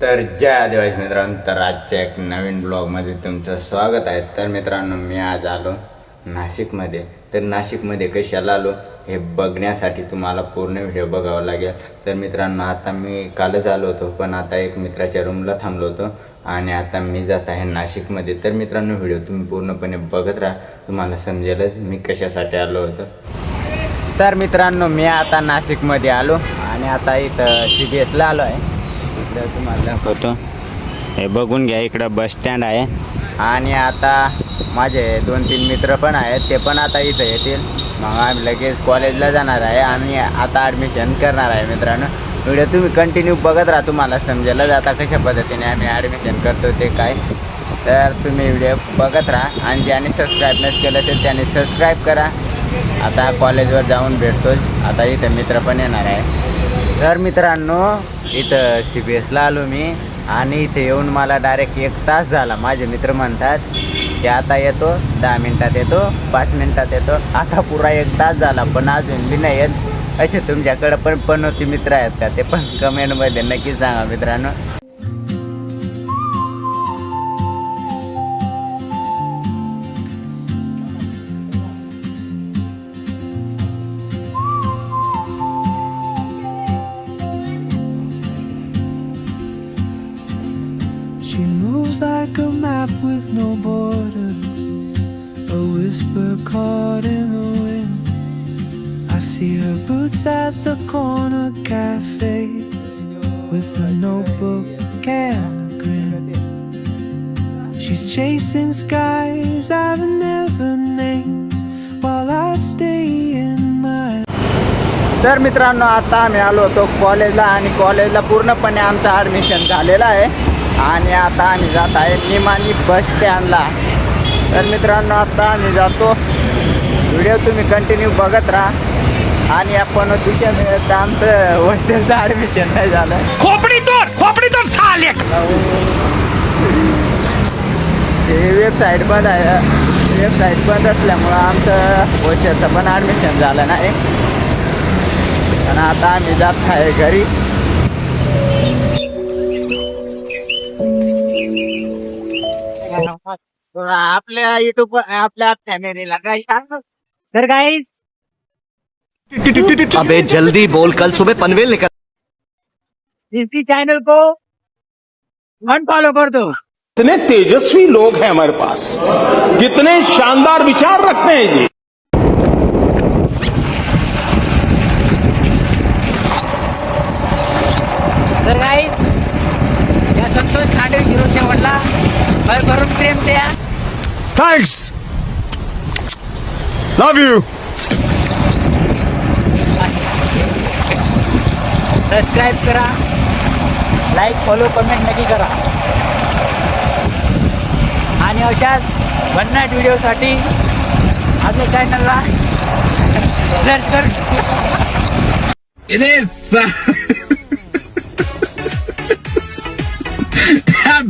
तर जय आदिवासी मित्रांनो, तर आजच्या एक नवीन ब्लॉगमध्ये तुमचं स्वागत आहे. तर मित्रांनो, मी आज आलो नाशिकमध्ये. तर नाशिकमध्ये कशाला आलो हे बघण्यासाठी तुम्हाला पूर्ण व्हिडिओ बघावा लागेल. तर मित्रांनो, आता मी कालच आलो होतो, पण आता एक मित्राच्या रूमला थांबलो होतो आणि आता मी जात आहे नाशिकमध्ये. तर मित्रांनो, व्हिडिओ तुम्ही पूर्णपणे बघत राहा, तुम्हाला समजेलच मी कशासाठी आलो होतो. तर मित्रांनो, मी आता नाशिकमध्ये आलो आणि आता इथं CBSला आलो आहे. इकडं तुम्हाला दाखवतो, हे बघून घ्या. इकडं बस स्टँड आहे आणि आता माझे 2-3 मित्र पण आहेत, ते पण आता इथं येतील. मग आम्ही लगेच कॉलेजला जाणार आहे. आम्ही आता ॲडमिशन करणार आहे. मित्रांनो, व्हिडिओ तुम्ही कंटिन्यू बघत राहा, तुम्हाला समजेलच आता कशा पद्धतीने आम्ही ॲडमिशन करतो ते काय. तर तुम्ही व्हिडिओ बघत राहा आणि ज्याने सबस्क्राईब नाही केलं तर त्याने सबस्क्राईब करा. आता कॉलेजवर जाऊन भेटतो. आता इथं मित्र पण येणार आहे. तर मित्रांनो, इथं CBSला आलो मी आणि इथे येऊन मला डायरेक्ट 1 तास झाला. माझे मित्र म्हणतात की आता येतो, 10 मिनटात येतो, 5 मिनटात येतो. आता पुरा 1 तास झाला पण अजून बी नाही येत. अच्छा, तुमच्याकडं पण होती मित्र आहेत का? ते पण कमेंटमध्ये नक्की सांगा मित्रांनो. She moves like a map with no borders, a whisper caught in the wind. I see her boots at the corner cafe with a notebook and a grin. She's chasing skies I've never named while I stay in my. तर मित्रांनो, आता आम्ही आलो होतो कॉलेजला आणि कॉलेजला पूर्णपणे आमचं ॲडमिशन झालेलं आहे आणि आता आम्ही जात आहे निमाणी बस स्टँडला. तर मित्रांनो, आता आम्ही जातो. व्हिडिओ तुम्ही कंटिन्यू बघत राहा. आणि आपण तिच्या वेळेस आमचं हॉस्टेलचं ॲडमिशन नाही झालं. खोपडी तोड चालेल. हे वेबसाईट बंद आहे. वेबसाईट बंद असल्यामुळं आमचं हॉस्टेलचं पण ॲडमिशन झालं नाही आणि आता आम्ही जात आहे घरी. आपल्या युट्यूब आपल्या फॅमिलीला काय सांग. तर गाईस, अबे जल्दी बोल, कल सुबह पनवेल निकल. इसकी चैनल को अनफॉलो कर दो. कितने तेजस्वी लोग हैं हमारे पास, कितने शानदार विचार रखते हैं जी. तर गाईस, या संतोष खांडे हिरो शेवटला भरभरून प्रेम द्या. Thanks. Love you. सबस्क्राईब करा, लाईक फॉलो कमेंट नक्की करा आणि अशाच भन्नाट व्हिडिओसाठी आपल्या चॅनलला सर्च कर.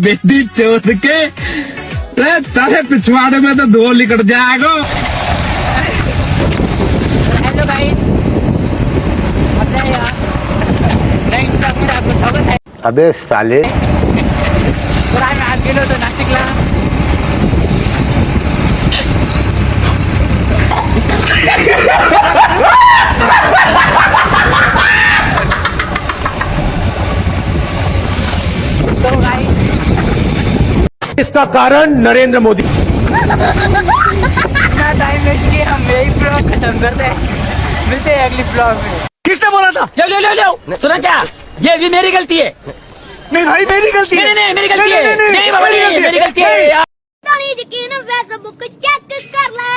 बेटी चोर के तारे पिछवाड़े में तो धो निकल जाएगा. हॅलो गाईज, आपल्या या नवीन ब्लॉगमध्ये आपलं स्वागत आहे. अबे साले. तर आम्ही आज गेलो होतो नाशिकला. तो गाईज, इसका कारण नरेंद्र मोदी. इतना टाइम वेस्ट किया, हम यही ब्लॉग खत्म करते हैं. मिलते हैं अगली ब्लॉग में. किसने बोला था? ले सुना क्या? ये भी मेरी गलती है. नहीं भाई, मेरी गलती है. नहीं मेरी गलती है. नहीं बाबा, नहीं मेरी गलती है. Facebook check कर ले.